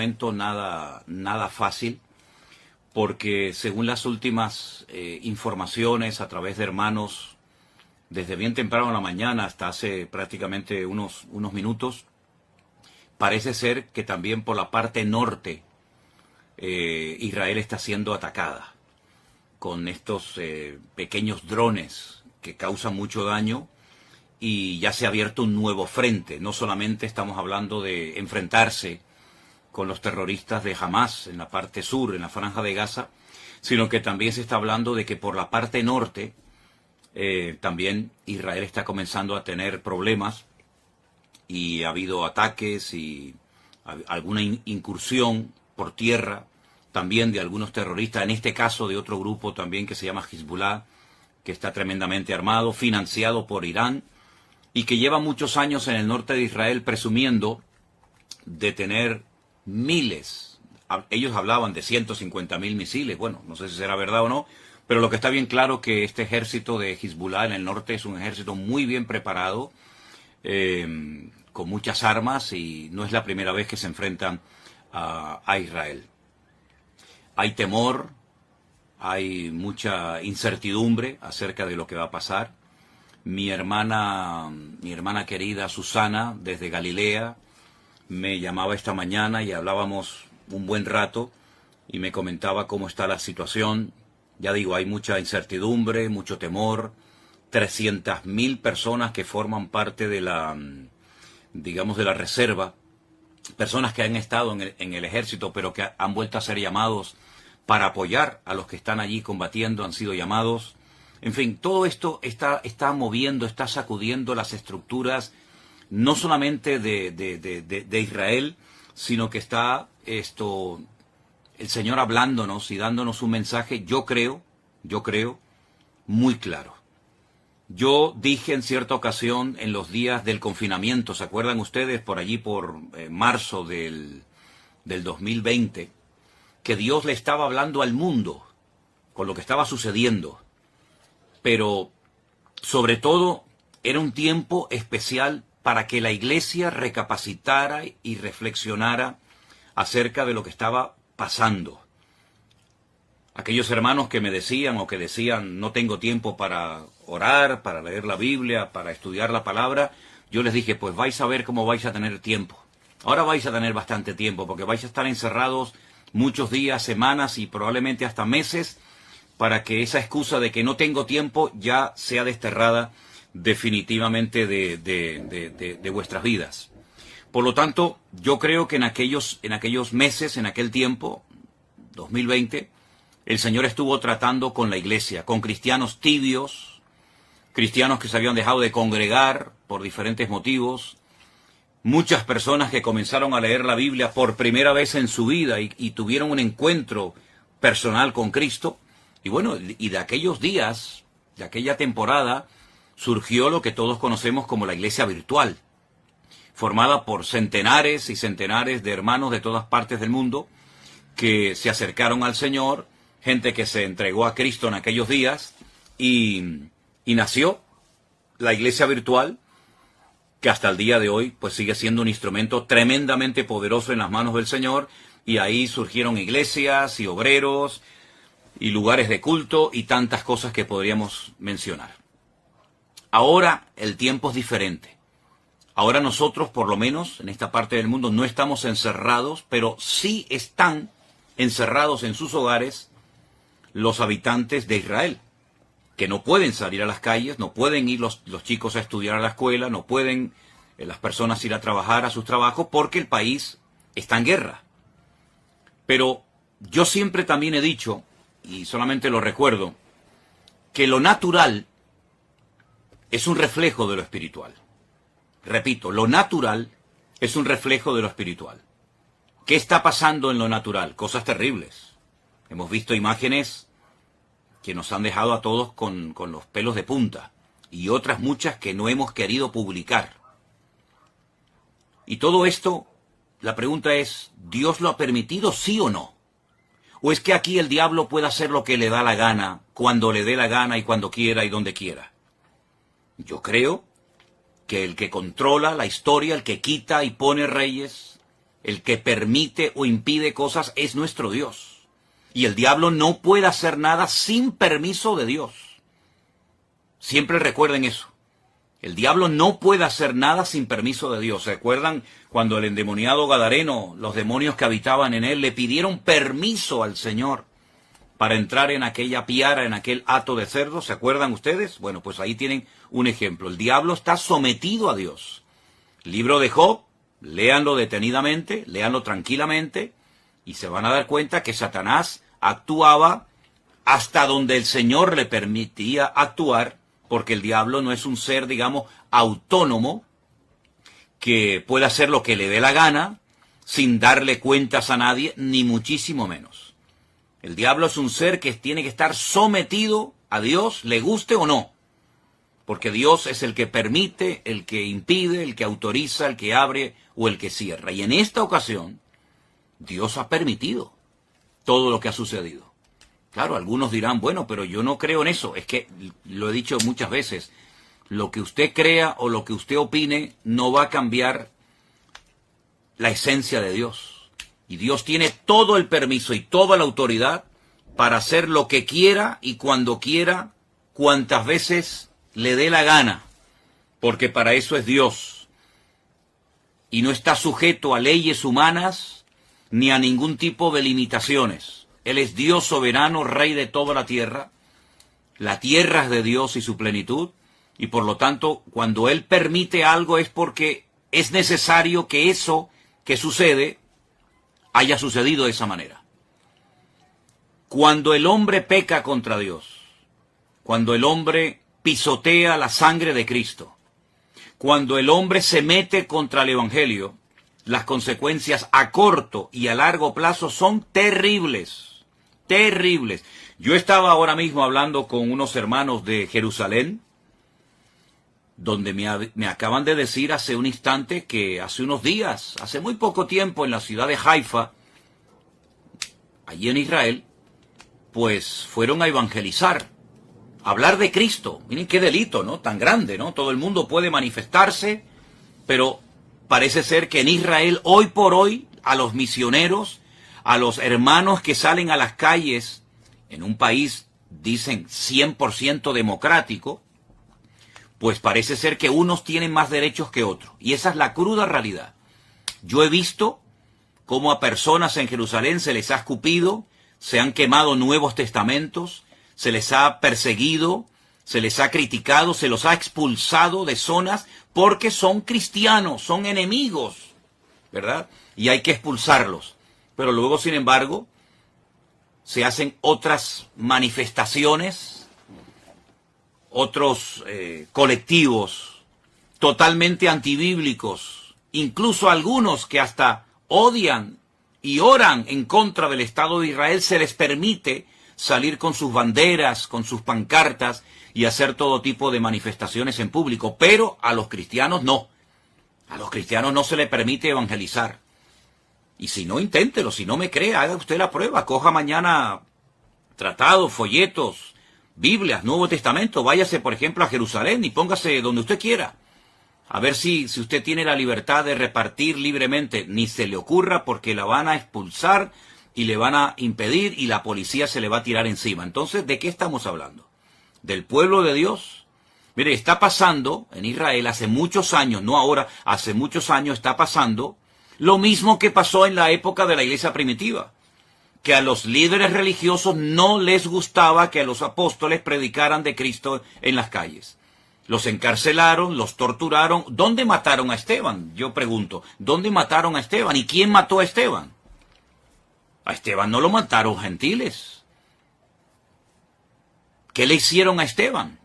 momento nada fácil, porque según las últimas informaciones a través de hermanos, desde bien temprano en la mañana hasta hace prácticamente unos minutos, parece ser que también por la parte norte Israel está siendo atacada con estos pequeños drones que causan mucho daño, y ya se ha abierto un nuevo frente. No solamente estamos hablando de enfrentarse con los terroristas de Hamas en la parte sur, en la franja de Gaza, sino que también se está hablando de que por la parte norte también Israel está comenzando a tener problemas, y ha habido ataques y alguna incursión por tierra también de algunos terroristas, en este caso de otro grupo también que se llama Hezbollah, que está tremendamente armado, financiado por Irán, y que lleva muchos años en el norte de Israel presumiendo de tener miles. Ellos hablaban de 150.000 misiles. Bueno, no sé si será verdad o no, pero lo que está bien claro que este ejército de Hezbollah en el norte es un ejército muy bien preparado, con muchas armas, y no es la primera vez que se enfrentan a Israel. Hay temor, hay mucha incertidumbre acerca de lo que va a pasar. Mi hermana querida Susana, desde Galilea, me llamaba esta mañana y hablábamos un buen rato y me comentaba cómo está la situación. Ya digo, hay mucha incertidumbre, mucho temor. 300.000 personas que forman parte de la, digamos, de la reserva, personas que han estado en el ejército, pero que han vuelto a ser llamados para apoyar a los que están allí combatiendo, han sido llamados. En fin, todo esto está moviendo, está sacudiendo las estructuras, no solamente de Israel, sino que está el Señor hablándonos y dándonos un mensaje, yo creo, muy claro. Yo dije en cierta ocasión, en los días del confinamiento, ¿se acuerdan ustedes? Por allí, por marzo del 2020, que Dios le estaba hablando al mundo con lo que estaba sucediendo. Pero, sobre todo, era un tiempo especial para que la iglesia recapacitara y reflexionara acerca de lo que estaba pasando. Aquellos hermanos que me decían o que decían, no tengo tiempo para orar, para leer la Biblia, para estudiar la palabra, yo les dije, pues vais a ver cómo vais a tener tiempo. Ahora vais a tener bastante tiempo, porque vais a estar encerrados muchos días, semanas y probablemente hasta meses, para que esa excusa de que no tengo tiempo ya sea desterrada definitivamente de vuestras vidas. Por lo tanto, yo creo que en aquellos meses, en aquel tiempo, 2020, el Señor estuvo tratando con la iglesia, con cristianos tibios, cristianos que se habían dejado de congregar por diferentes motivos, muchas personas que comenzaron a leer la Biblia por primera vez en su vida y tuvieron un encuentro personal con Cristo. Y bueno, y de aquellos días, de aquella temporada, surgió lo que todos conocemos como la iglesia virtual, formada por centenares y centenares de hermanos de todas partes del mundo que se acercaron al Señor, gente que se entregó a Cristo en aquellos días, y nació la iglesia virtual, que hasta el día de hoy pues sigue siendo un instrumento tremendamente poderoso en las manos del Señor, y ahí surgieron iglesias y obreros y lugares de culto y tantas cosas que podríamos mencionar. Ahora el tiempo es diferente. Ahora nosotros, por lo menos en esta parte del mundo, no estamos encerrados, pero sí están encerrados en sus hogares los habitantes de Israel, que no pueden salir a las calles, no pueden ir los chicos a estudiar a la escuela, no pueden las personas ir a trabajar a sus trabajos, porque el país está en guerra. Pero yo siempre también he dicho, y solamente lo recuerdo, que lo natural es un reflejo de lo espiritual. Repito, lo natural es un reflejo de lo espiritual. ¿Qué está pasando en lo natural? Cosas terribles. Hemos visto imágenes que nos han dejado a todos con los pelos de punta, y otras muchas que no hemos querido publicar. Y todo esto, la pregunta es, ¿Dios lo ha permitido, sí o no? ¿O es que aquí el diablo puede hacer lo que le da la gana, cuando le dé la gana y cuando quiera y donde quiera? Yo creo que el que controla la historia, el que quita y pone reyes, el que permite o impide cosas es nuestro Dios. Y el diablo no puede hacer nada sin permiso de Dios. Siempre recuerden eso. El diablo no puede hacer nada sin permiso de Dios. ¿Se acuerdan cuando el endemoniado Gadareno, los demonios que habitaban en él, le pidieron permiso al Señor para entrar en aquella piara, en aquel hato de cerdo? ¿Se acuerdan ustedes? Bueno, pues ahí tienen un ejemplo. El diablo está sometido a Dios. Libro de Job, léanlo detenidamente, léanlo tranquilamente, y se van a dar cuenta que Satanás actuaba hasta donde el Señor le permitía actuar, porque el diablo no es un ser, digamos, autónomo, que pueda hacer lo que le dé la gana, sin darle cuentas a nadie, ni muchísimo menos. El diablo es un ser que tiene que estar sometido a Dios, le guste o no, porque Dios es el que permite, el que impide, el que autoriza, el que abre o el que cierra. Y en esta ocasión, Dios ha permitido todo lo que ha sucedido. Claro, algunos dirán, bueno, pero yo no creo en eso. Es que, lo he dicho muchas veces, lo que usted crea o lo que usted opine no va a cambiar la esencia de Dios. Y Dios tiene todo el permiso y toda la autoridad para hacer lo que quiera y cuando quiera, cuantas veces le dé la gana, porque para eso es Dios. Y no está sujeto a leyes humanas ni a ningún tipo de limitaciones. Él es Dios soberano, Rey de toda la tierra es de Dios y su plenitud, y por lo tanto, cuando Él permite algo es porque es necesario que eso que sucede haya sucedido de esa manera. Cuando el hombre peca contra Dios, cuando el hombre pisotea la sangre de Cristo, cuando el hombre se mete contra el Evangelio, las consecuencias a corto y a largo plazo son terribles. Terribles. Yo estaba ahora mismo hablando con unos hermanos de Jerusalén, donde me acaban de decir hace un instante que hace unos días, hace muy poco tiempo, en la ciudad de Haifa, allí en Israel, pues fueron a evangelizar, a hablar de Cristo. Miren qué delito, ¿no? Tan grande, ¿no? Todo el mundo puede manifestarse, pero parece ser que en Israel, hoy por hoy, a los misioneros, a los hermanos que salen a las calles, en un país, dicen, 100% democrático, pues parece ser que unos tienen más derechos que otros. Y esa es la cruda realidad. Yo he visto cómo a personas en Jerusalén se les ha escupido, se han quemado Nuevos Testamentos, se les ha perseguido, se les ha criticado, se los ha expulsado de zonas porque son cristianos, son enemigos, ¿verdad? Y hay que expulsarlos. Pero luego, sin embargo, se hacen otras manifestaciones, otros colectivos totalmente antibíblicos, incluso algunos que hasta odian y oran en contra del Estado de Israel, se les permite salir con sus banderas, con sus pancartas y hacer todo tipo de manifestaciones en público. Pero a los cristianos no. A los cristianos no se les permite evangelizar. Y si no, inténtelo. Si no me cree, haga usted la prueba. Coja mañana tratados, folletos, Biblias, Nuevo Testamento. Váyase, por ejemplo, a Jerusalén y póngase donde usted quiera. A ver si usted tiene la libertad de repartir libremente. Ni se le ocurra, porque la van a expulsar y le van a impedir y la policía se le va a tirar encima. Entonces, ¿de qué estamos hablando? ¿Del pueblo de Dios? Mire, está pasando en Israel hace muchos años, no ahora, hace muchos años está pasando lo mismo que pasó en la época de la iglesia primitiva, que a los líderes religiosos no les gustaba que a los apóstoles predicaran de Cristo en las calles. Los encarcelaron, los torturaron. ¿Dónde mataron a Esteban? Yo pregunto, ¿dónde mataron a Esteban? ¿Y quién mató a Esteban? A Esteban no lo mataron gentiles. ¿Qué le hicieron a Esteban?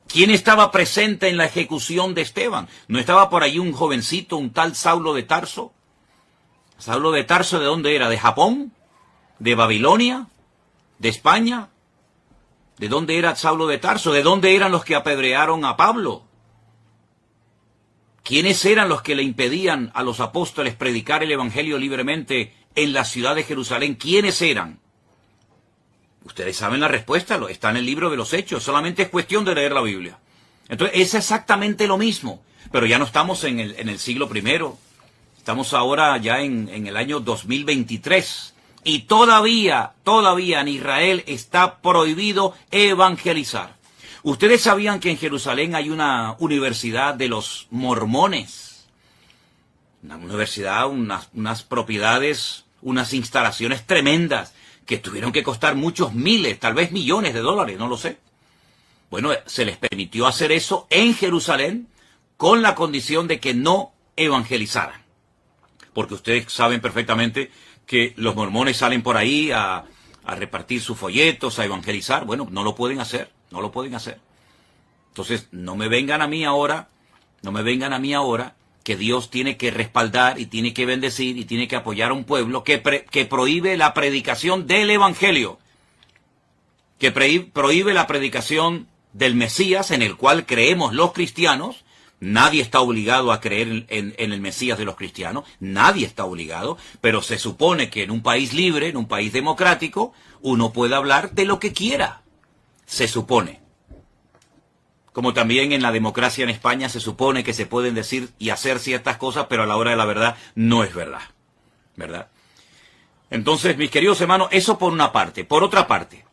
¿Quién estaba presente en la ejecución de Esteban? ¿No estaba por ahí un jovencito, un tal Saulo de Tarso? ¿Saulo de Tarso de dónde era? ¿De Japón? ¿De Babilonia? ¿De España? ¿De dónde era Saulo de Tarso? ¿De dónde eran los que apedrearon a Pablo? ¿Quiénes eran los que le impedían a los apóstoles predicar el evangelio libremente en la ciudad de Jerusalén? ¿Quiénes eran? Ustedes saben la respuesta, está en el libro de los Hechos, solamente es cuestión de leer la Biblia. Entonces es exactamente lo mismo, pero ya no estamos en el siglo I, Estamos ahora ya en el año 2023 y todavía en Israel está prohibido evangelizar. ¿Ustedes sabían que en Jerusalén hay una universidad de los mormones? Una universidad, unas propiedades, unas instalaciones tremendas que tuvieron que costar muchos miles, tal vez millones de dólares, no lo sé. Bueno, se les permitió hacer eso en Jerusalén con la condición de que no evangelizaran. Porque ustedes saben perfectamente que los mormones salen por ahí a repartir sus folletos, a evangelizar. Bueno, no lo pueden hacer, no lo pueden hacer. Entonces, no me vengan a mí ahora que Dios tiene que respaldar y tiene que bendecir y tiene que apoyar a un pueblo que prohíbe la predicación del evangelio, que prohíbe la predicación del Mesías en el cual creemos los cristianos. Nadie está obligado a creer en el Mesías de los cristianos, nadie está obligado, pero se supone que en un país libre, en un país democrático, uno puede hablar de lo que quiera, se supone. Como también en la democracia en España se supone que se pueden decir y hacer ciertas cosas, pero a la hora de la verdad no es verdad, ¿verdad? Entonces, mis queridos hermanos, eso por una parte. Por otra parte,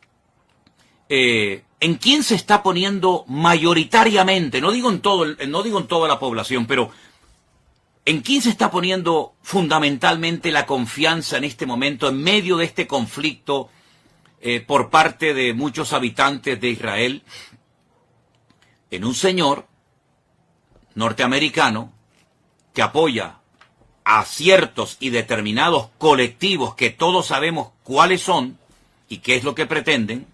¿en quién se está poniendo mayoritariamente? No digo en toda la población, pero ¿en quién se está poniendo fundamentalmente la confianza en este momento, en medio de este conflicto por parte de muchos habitantes de Israel? En un señor norteamericano que apoya a ciertos y determinados colectivos que todos sabemos cuáles son y qué es lo que pretenden,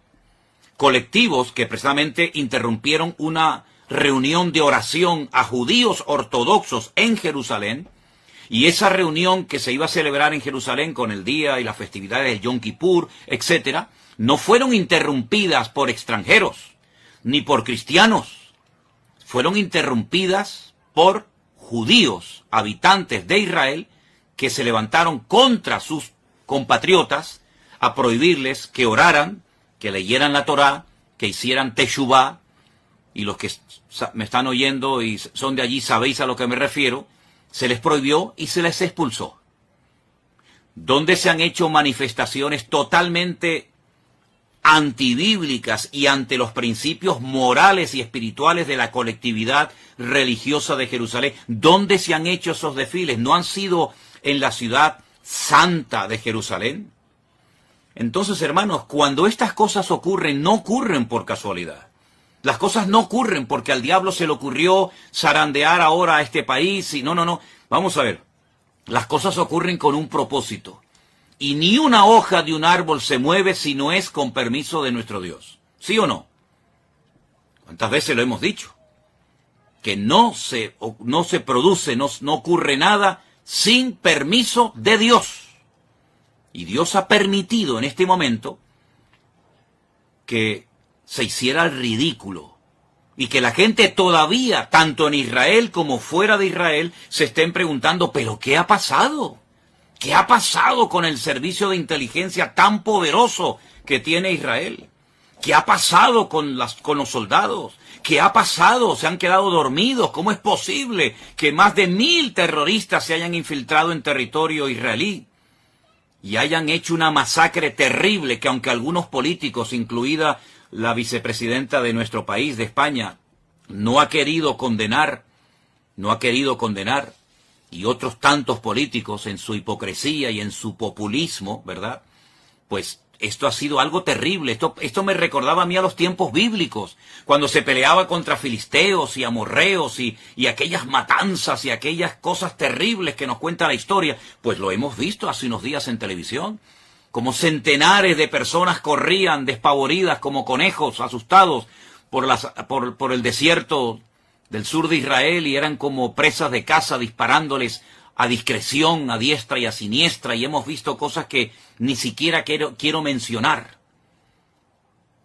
colectivos que precisamente interrumpieron una reunión de oración a judíos ortodoxos en Jerusalén, y esa reunión que se iba a celebrar en Jerusalén con el día y las festividades de Yom Kippur, etcétera, no fueron interrumpidas por extranjeros ni por cristianos, fueron interrumpidas por judíos, habitantes de Israel, que se levantaron contra sus compatriotas a prohibirles que oraran, que leyeran la Torá, que hicieran teshuvá, y los que me están oyendo y son de allí sabéis a lo que me refiero, se les prohibió y se les expulsó. Donde se han hecho manifestaciones totalmente antibíblicas y ante los principios morales y espirituales de la colectividad religiosa de Jerusalén. ¿Dónde se han hecho esos desfiles? ¿No han sido en la ciudad santa de Jerusalén? Entonces, hermanos, cuando estas cosas ocurren, no ocurren por casualidad. Las cosas no ocurren porque al diablo se le ocurrió zarandear ahora a este país y no. Vamos a ver, las cosas ocurren con un propósito. Y ni una hoja de un árbol se mueve si no es con permiso de nuestro Dios. ¿Sí o no? ¿Cuántas veces lo hemos dicho? Que no se produce, no ocurre nada sin permiso de Dios. Y Dios ha permitido en este momento que se hiciera el ridículo y que la gente todavía, tanto en Israel como fuera de Israel, se estén preguntando, ¿pero qué ha pasado? ¿Qué ha pasado con el servicio de inteligencia tan poderoso que tiene Israel? ¿Qué ha pasado con los soldados? ¿Qué ha pasado? ¿Se han quedado dormidos? ¿Cómo es posible que más de 1000 terroristas se hayan infiltrado en territorio israelí y hayan hecho una masacre terrible que, aunque algunos políticos, incluida la vicepresidenta de nuestro país, de España, no ha querido condenar, y otros tantos políticos en su hipocresía y en su populismo, ¿verdad? Pues esto ha sido algo terrible. Esto me recordaba a mí a los tiempos bíblicos, cuando se peleaba contra filisteos y amorreos y aquellas matanzas y aquellas cosas terribles que nos cuenta la historia. Pues lo hemos visto hace unos días en televisión, como centenares de personas corrían despavoridas como conejos asustados por el desierto del sur de Israel y eran como presas de caza disparándoles a discreción, a diestra y a siniestra, y hemos visto cosas que ni siquiera quiero mencionar.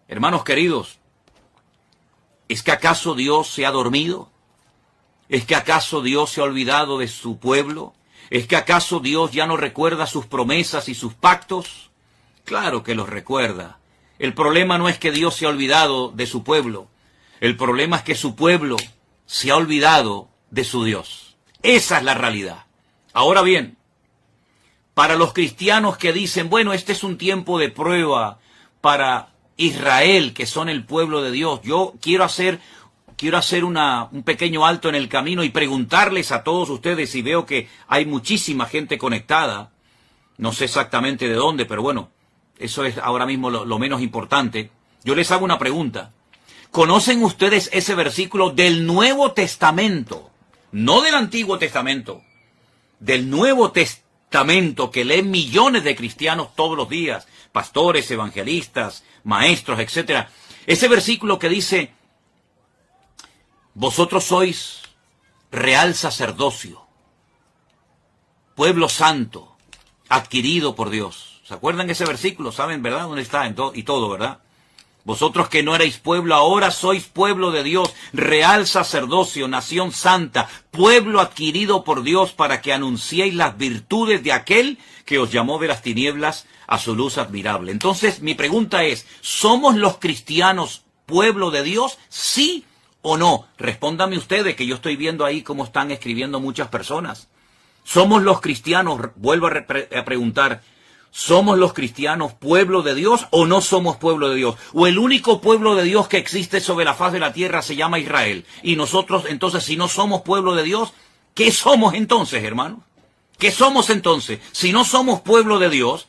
Hermanos queridos, ¿es que acaso Dios se ha dormido? ¿Es que acaso Dios se ha olvidado de su pueblo? ¿Es que acaso Dios ya no recuerda sus promesas y sus pactos? Claro que los recuerda. El problema no es que Dios se ha olvidado de su pueblo. El problema es que su pueblo se ha olvidado de su Dios. Esa es la realidad. Ahora bien, para los cristianos que dicen, bueno, este es un tiempo de prueba para Israel, que son el pueblo de Dios, yo quiero hacer un pequeño alto en el camino y preguntarles a todos ustedes, y veo que hay muchísima gente conectada, no sé exactamente de dónde, pero bueno, eso es ahora mismo lo menos importante. Yo les hago una pregunta. ¿Conocen ustedes ese versículo del Nuevo Testamento? No del Antiguo Testamento, del Nuevo Testamento que leen millones de cristianos todos los días, pastores, evangelistas, maestros, etcétera. Ese versículo que dice, vosotros sois real sacerdocio, pueblo santo, adquirido por Dios. ¿Se acuerdan de ese versículo? ¿Saben, verdad? ¿Dónde está? Y todo, ¿verdad? Vosotros que no erais pueblo, ahora sois pueblo de Dios, real sacerdocio, nación santa, pueblo adquirido por Dios para que anunciéis las virtudes de aquel que os llamó de las tinieblas a su luz admirable. Entonces, mi pregunta es, ¿somos los cristianos pueblo de Dios? ¿Sí o no? Respóndanme ustedes, que yo estoy viendo ahí cómo están escribiendo muchas personas. ¿Somos los cristianos, vuelvo a preguntar, ¿somos los cristianos pueblo de Dios o no somos pueblo de Dios? ¿O el único pueblo de Dios que existe sobre la faz de la tierra se llama Israel? Y nosotros, entonces, si no somos pueblo de Dios, ¿qué somos entonces, hermanos? ¿Qué somos entonces? Si no somos pueblo de Dios,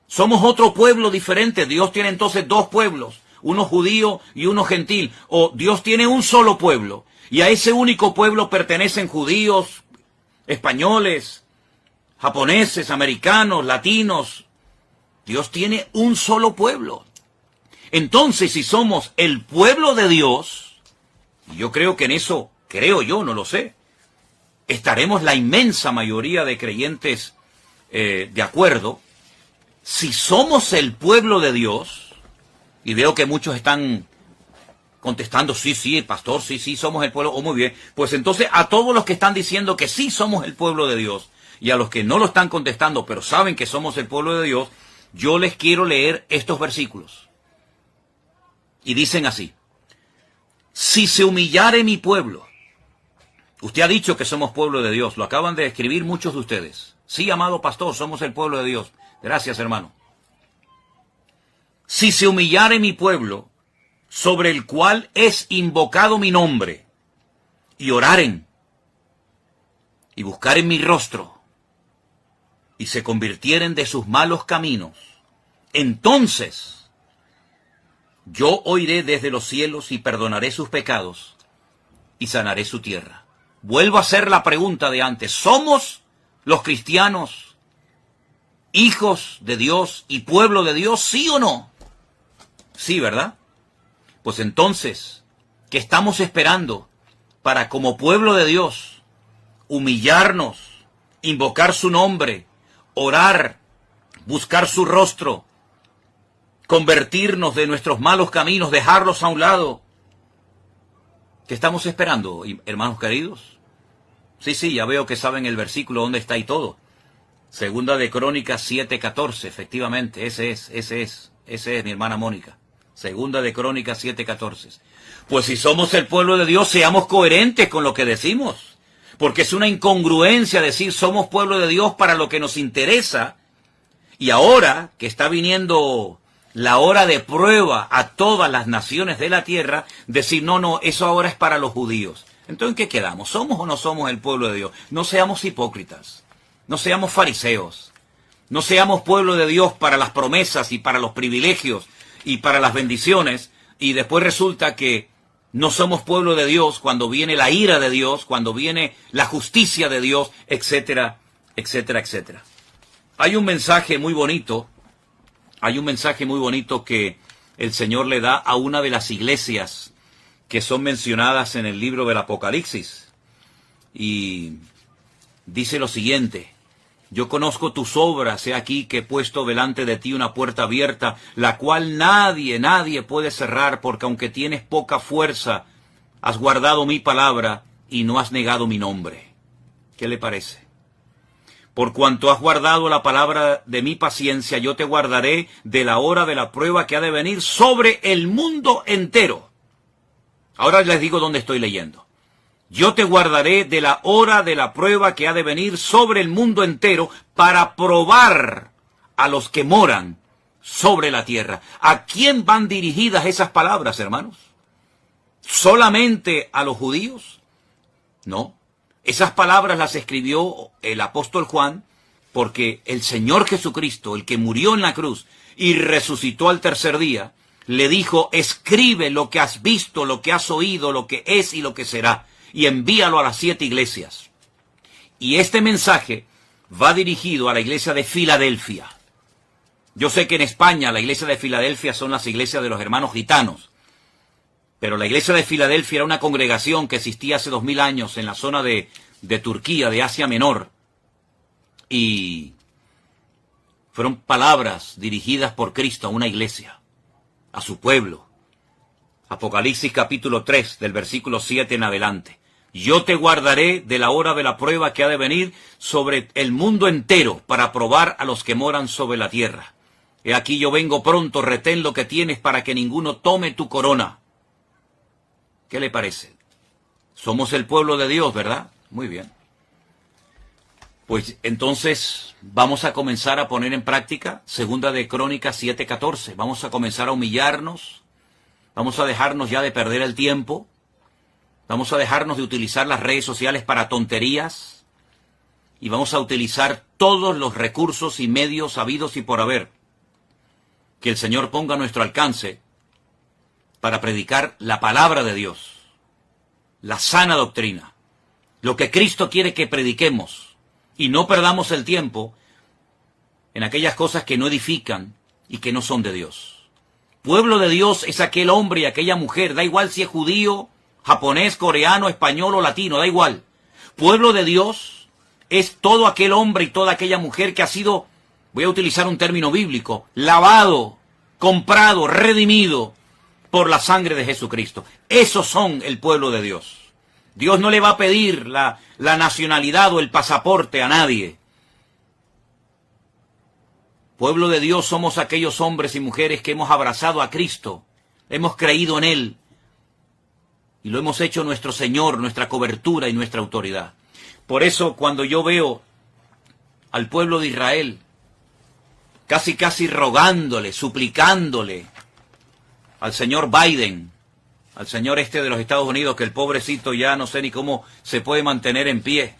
somos otro pueblo diferente. Dios tiene entonces dos pueblos, uno judío y uno gentil. O Dios tiene un solo pueblo, y a ese único pueblo pertenecen judíos, españoles, japoneses, americanos, latinos. Dios tiene un solo pueblo. Entonces, si somos el pueblo de Dios, y yo creo que en eso, no lo sé, estaremos la inmensa mayoría de creyentes de acuerdo. Si somos el pueblo de Dios, y veo que muchos están contestando, sí, pastor, sí, somos el pueblo, muy bien, pues entonces a todos los que están diciendo que sí somos el pueblo de Dios, y a los que no lo están contestando, pero saben que somos el pueblo de Dios, yo les quiero leer estos versículos. Y dicen así: si se humillare mi pueblo. Usted ha dicho que somos pueblo de Dios, lo acaban de escribir muchos de ustedes. Sí, amado pastor, somos el pueblo de Dios. Gracias, hermano. Si se humillare mi pueblo, sobre el cual es invocado mi nombre, y oraren, y buscaren mi rostro, y se convirtieren de sus malos caminos, entonces yo oiré desde los cielos y perdonaré sus pecados y sanaré su tierra. Vuelvo a hacer la pregunta de antes. ¿Somos los cristianos hijos de Dios y pueblo de Dios, sí o no? Sí, ¿verdad? Pues entonces, ¿qué estamos esperando para, como pueblo de Dios, humillarnos, invocar su nombre, orar, buscar su rostro, convertirnos de nuestros malos caminos, dejarlos a un lado? ¿Qué estamos esperando, hermanos queridos? Sí, ya veo que saben el versículo dónde está y todo. Segunda de Crónicas 7:14, efectivamente, ese es, mi hermana Mónica. Segunda de Crónicas 7:14. Pues si somos el pueblo de Dios, seamos coherentes con lo que decimos. Porque es una incongruencia decir somos pueblo de Dios para lo que nos interesa. Y ahora que está viniendo la hora de prueba a todas las naciones de la tierra, decir no, eso ahora es para los judíos. Entonces, ¿en qué quedamos? ¿Somos o no somos el pueblo de Dios? No seamos hipócritas. No seamos fariseos. No seamos pueblo de Dios para las promesas y para los privilegios y para las bendiciones, y después resulta que no somos pueblo de Dios cuando viene la ira de Dios, cuando viene la justicia de Dios, etcétera, etcétera, etcétera. Hay un mensaje muy bonito que el Señor le da a una de las iglesias que son mencionadas en el libro del Apocalipsis. Y dice lo siguiente: yo conozco tus obras, he aquí que he puesto delante de ti una puerta abierta, la cual nadie puede cerrar, porque aunque tienes poca fuerza, has guardado mi palabra y no has negado mi nombre. ¿Qué le parece? Por cuanto has guardado la palabra de mi paciencia, yo te guardaré de la hora de la prueba que ha de venir sobre el mundo entero. Ahora les digo dónde estoy leyendo. Yo te guardaré de la hora de la prueba que ha de venir sobre el mundo entero para probar a los que moran sobre la tierra. ¿A quién van dirigidas esas palabras, hermanos? ¿Solamente a los judíos? No. Esas palabras las escribió el apóstol Juan porque el Señor Jesucristo, el que murió en la cruz y resucitó al tercer día, le dijo: escribe lo que has visto, lo que has oído, lo que es y lo que será, y envíalo a las 7 iglesias. Y este mensaje va dirigido a la iglesia de Filadelfia. Yo sé que en España la iglesia de Filadelfia son las iglesias de los hermanos gitanos, pero la iglesia de Filadelfia era una congregación que existía hace 2000 años en la zona de Turquía, de Asia Menor, y fueron palabras dirigidas por Cristo a una iglesia, a su pueblo. Apocalipsis capítulo 3, del versículo 7 en adelante. Yo te guardaré de la hora de la prueba que ha de venir sobre el mundo entero para probar a los que moran sobre la tierra. He aquí yo vengo pronto, retén lo que tienes para que ninguno tome tu corona. ¿Qué le parece? Somos el pueblo de Dios, ¿verdad? Muy bien. Pues entonces vamos a comenzar a poner en práctica Segunda de Crónicas 7:14. Vamos a comenzar a humillarnos. Vamos a dejarnos ya de perder el tiempo. Vamos a dejarnos de utilizar las redes sociales para tonterías. Y vamos a utilizar todos los recursos y medios habidos y por haber que el Señor ponga a nuestro alcance para predicar la palabra de Dios, la sana doctrina, lo que Cristo quiere que prediquemos. Y no perdamos el tiempo en aquellas cosas que no edifican y que no son de Dios. Pueblo de Dios es aquel hombre y aquella mujer, da igual si es judío, japonés, coreano, español o latino, da igual. Pueblo de Dios es todo aquel hombre y toda aquella mujer que ha sido, voy a utilizar un término bíblico, lavado, comprado, redimido por la sangre de Jesucristo. Esos son el pueblo de Dios. Dios no le va a pedir la nacionalidad o el pasaporte a nadie. Pueblo de Dios somos aquellos hombres y mujeres que hemos abrazado a Cristo, hemos creído en Él y lo hemos hecho nuestro Señor, nuestra cobertura y nuestra autoridad. Por eso cuando yo veo al pueblo de Israel casi rogándole, suplicándole al señor Biden, al señor de los Estados Unidos, que el pobrecito ya no sé ni cómo se puede mantener en pie.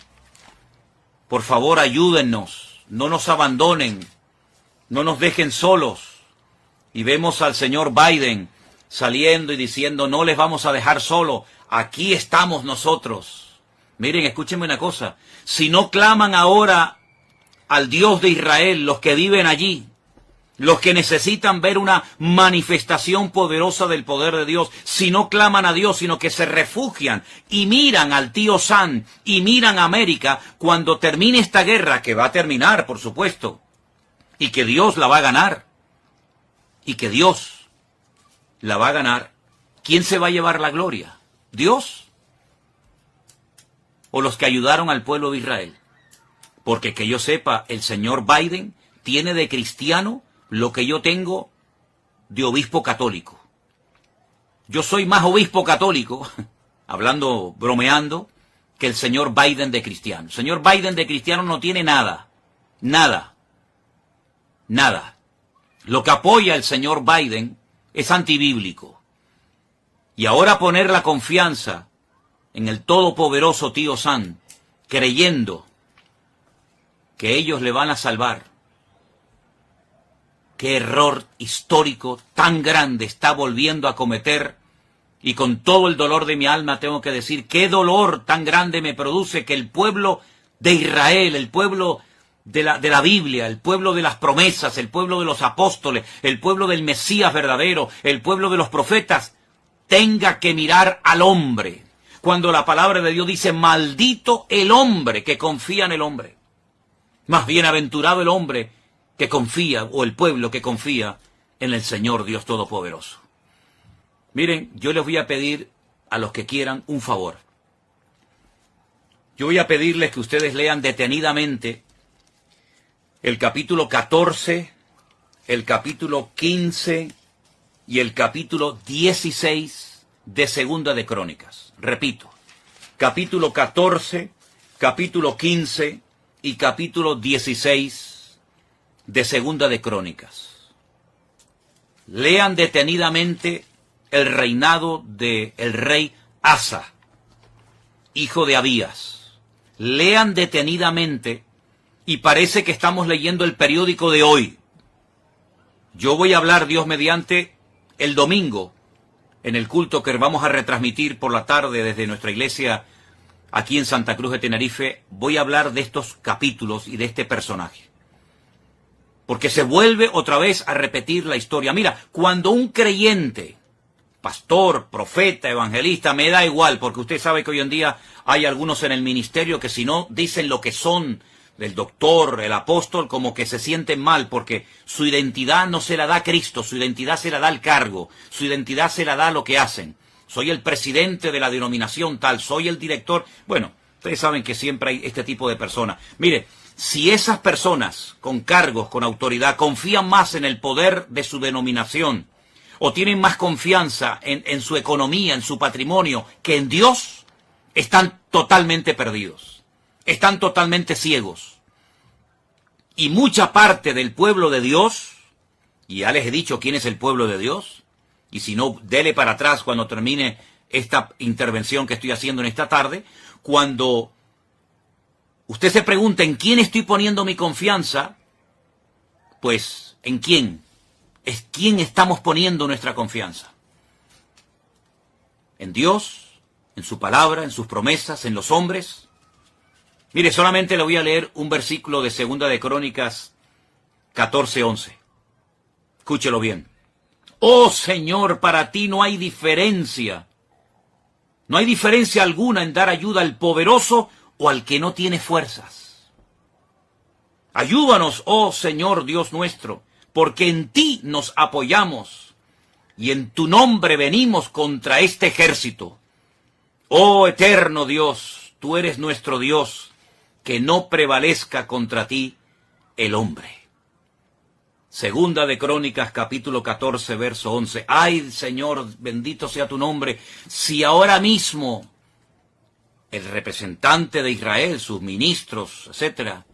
Por favor, ayúdennos, no nos abandonen, no nos dejen solos. Y vemos al señor Biden saliendo y diciendo: no les vamos a dejar solos, aquí estamos nosotros. Miren, escúchenme una cosa, si no claman ahora al Dios de Israel, los que viven allí, los que necesitan ver una manifestación poderosa del poder de Dios, si no claman a Dios, sino que se refugian y miran al tío Sam y miran a América, cuando termine esta guerra, que va a terminar, por supuesto, y que Dios la va a ganar, y que Dios la va a ganar, ¿quién se va a llevar la gloria? ¿Dios? ¿O los que ayudaron al pueblo de Israel? Porque que yo sepa, el señor Biden tiene de cristiano lo que yo tengo de obispo católico. Yo soy más obispo católico, hablando, bromeando, que el señor Biden de cristiano. El señor Biden de cristiano no tiene nada, nada, nada. Lo que apoya el señor Biden es antibíblico. Y ahora poner la confianza en el todopoderoso tío Sam, creyendo que ellos le van a salvar. Qué error histórico tan grande está volviendo a cometer, y con todo el dolor de mi alma tengo que decir, qué dolor tan grande me produce que el pueblo de Israel, el pueblo de la Biblia, el pueblo de las promesas, el pueblo de los apóstoles, el pueblo del Mesías verdadero, el pueblo de los profetas, tenga que mirar al hombre, cuando la palabra de Dios dice: maldito el hombre que confía en el hombre. Más bienaventurado el hombre que confía, o el pueblo que confía en el Señor Dios Todopoderoso. Miren, yo les voy a pedir a los que quieran un favor. Yo voy a pedirles que ustedes lean detenidamente el capítulo 14, el capítulo 15 y el capítulo 16 de Segunda de Crónicas. Repito, capítulo 14, capítulo 15 y capítulo 16 de Segunda de Crónicas. Lean detenidamente el reinado del rey Asa, hijo de Abías. Lean detenidamente y parece que estamos leyendo el periódico de hoy. Yo voy a hablar, Dios mediante, el domingo, en el culto que vamos a retransmitir por la tarde desde nuestra iglesia aquí en Santa Cruz de Tenerife. Voy a hablar de estos capítulos y de este personaje. Porque se vuelve otra vez a repetir la historia. Mira, cuando un creyente, pastor, profeta, evangelista, me da igual, porque usted sabe que hoy en día hay algunos en el ministerio que si no dicen lo que son, el doctor, el apóstol, como que se sienten mal, porque su identidad no se la da Cristo, su identidad se la da el cargo, su identidad se la da lo que hacen. Soy el presidente de la denominación tal, soy el director. Bueno, ustedes saben que siempre hay este tipo de personas. Mire, si esas personas con cargos, con autoridad, confían más en el poder de su denominación, o tienen más confianza en su economía, en su patrimonio, que en Dios, están totalmente perdidos. Están totalmente ciegos. Y mucha parte del pueblo de Dios, y ya les he dicho quién es el pueblo de Dios, y si no, dele para atrás cuando termine esta intervención que estoy haciendo en esta tarde, cuando usted se pregunta en quién estoy poniendo mi confianza, pues ¿en quién? ¿Es quién estamos poniendo nuestra confianza? ¿En Dios? ¿En su palabra? ¿En sus promesas? ¿En los hombres? Mire, solamente le voy a leer un versículo de Segunda de Crónicas 14:11. Escúchelo bien. Oh Señor, para ti no hay diferencia. No hay diferencia alguna en dar ayuda al poderoso o al que no tiene fuerzas. Ayúdanos, oh Señor Dios nuestro, porque en ti nos apoyamos y en tu nombre venimos contra este ejército. Oh eterno Dios, tú eres nuestro Dios, que no prevalezca contra ti el hombre. Segunda de Crónicas, capítulo 14, verso 11. Ay, Señor, bendito sea tu nombre, si ahora mismo el representante de Israel, sus ministros, etcétera,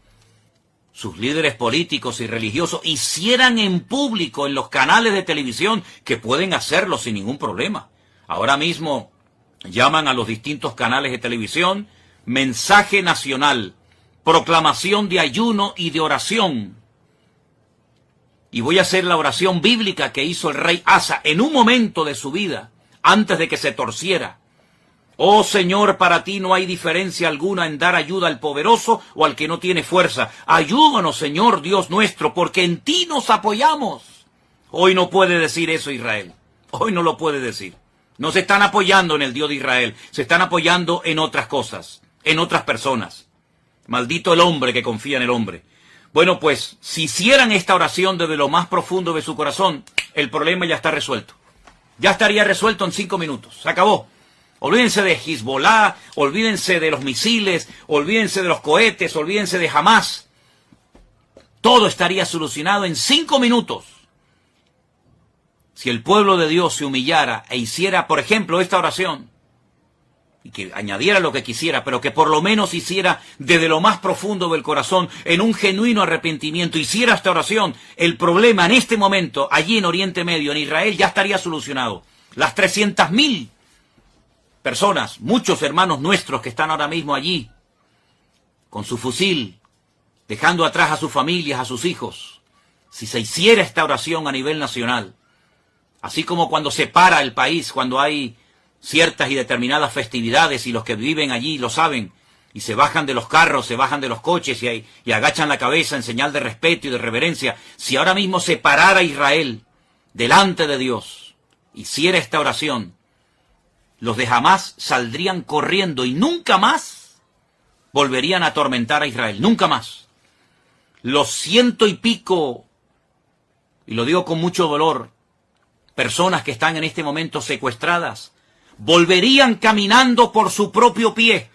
sus líderes políticos y religiosos, hicieran en público en los canales de televisión, que pueden hacerlo sin ningún problema. Ahora mismo llaman a los distintos canales de televisión, mensaje nacional, proclamación de ayuno y de oración. Y voy a hacer la oración bíblica que hizo el rey Asa en un momento de su vida, antes de que se torciera. Oh Señor, para ti no hay diferencia alguna en dar ayuda al poderoso o al que no tiene fuerza. Ayúdanos, Señor Dios nuestro, porque en ti nos apoyamos. Hoy no puede decir eso Israel. Hoy no lo puede decir. No se están apoyando en el Dios de Israel. Se están apoyando en otras cosas, en otras personas. Maldito el hombre que confía en el hombre. Bueno, pues, si hicieran esta oración desde lo más profundo de su corazón, el problema ya está resuelto. Ya estaría resuelto en 5 minutos. Se acabó. Olvídense de Hezbollah, olvídense de los misiles, olvídense de los cohetes, olvídense de Hamás. Todo estaría solucionado en 5 minutos. Si el pueblo de Dios se humillara e hiciera, por ejemplo, esta oración, y que añadiera lo que quisiera, pero que por lo menos hiciera desde lo más profundo del corazón, en un genuino arrepentimiento, hiciera esta oración, el problema en este momento, allí en Oriente Medio, en Israel, ya estaría solucionado. Las 300.000 personas, muchos hermanos nuestros que están ahora mismo allí, con su fusil, dejando atrás a sus familias, a sus hijos, si se hiciera esta oración a nivel nacional, así como cuando se para el país, cuando hay ciertas y determinadas festividades, y los que viven allí lo saben, y se bajan de los carros, se bajan de los coches y agachan la cabeza en señal de respeto y de reverencia. Si ahora mismo se parara Israel delante de Dios, hiciera esta oración, los de Hamás saldrían corriendo y nunca más volverían a atormentar a Israel, nunca más. Los 100 y pico, y lo digo con mucho dolor, personas que están en este momento secuestradas, volverían caminando por su propio pie.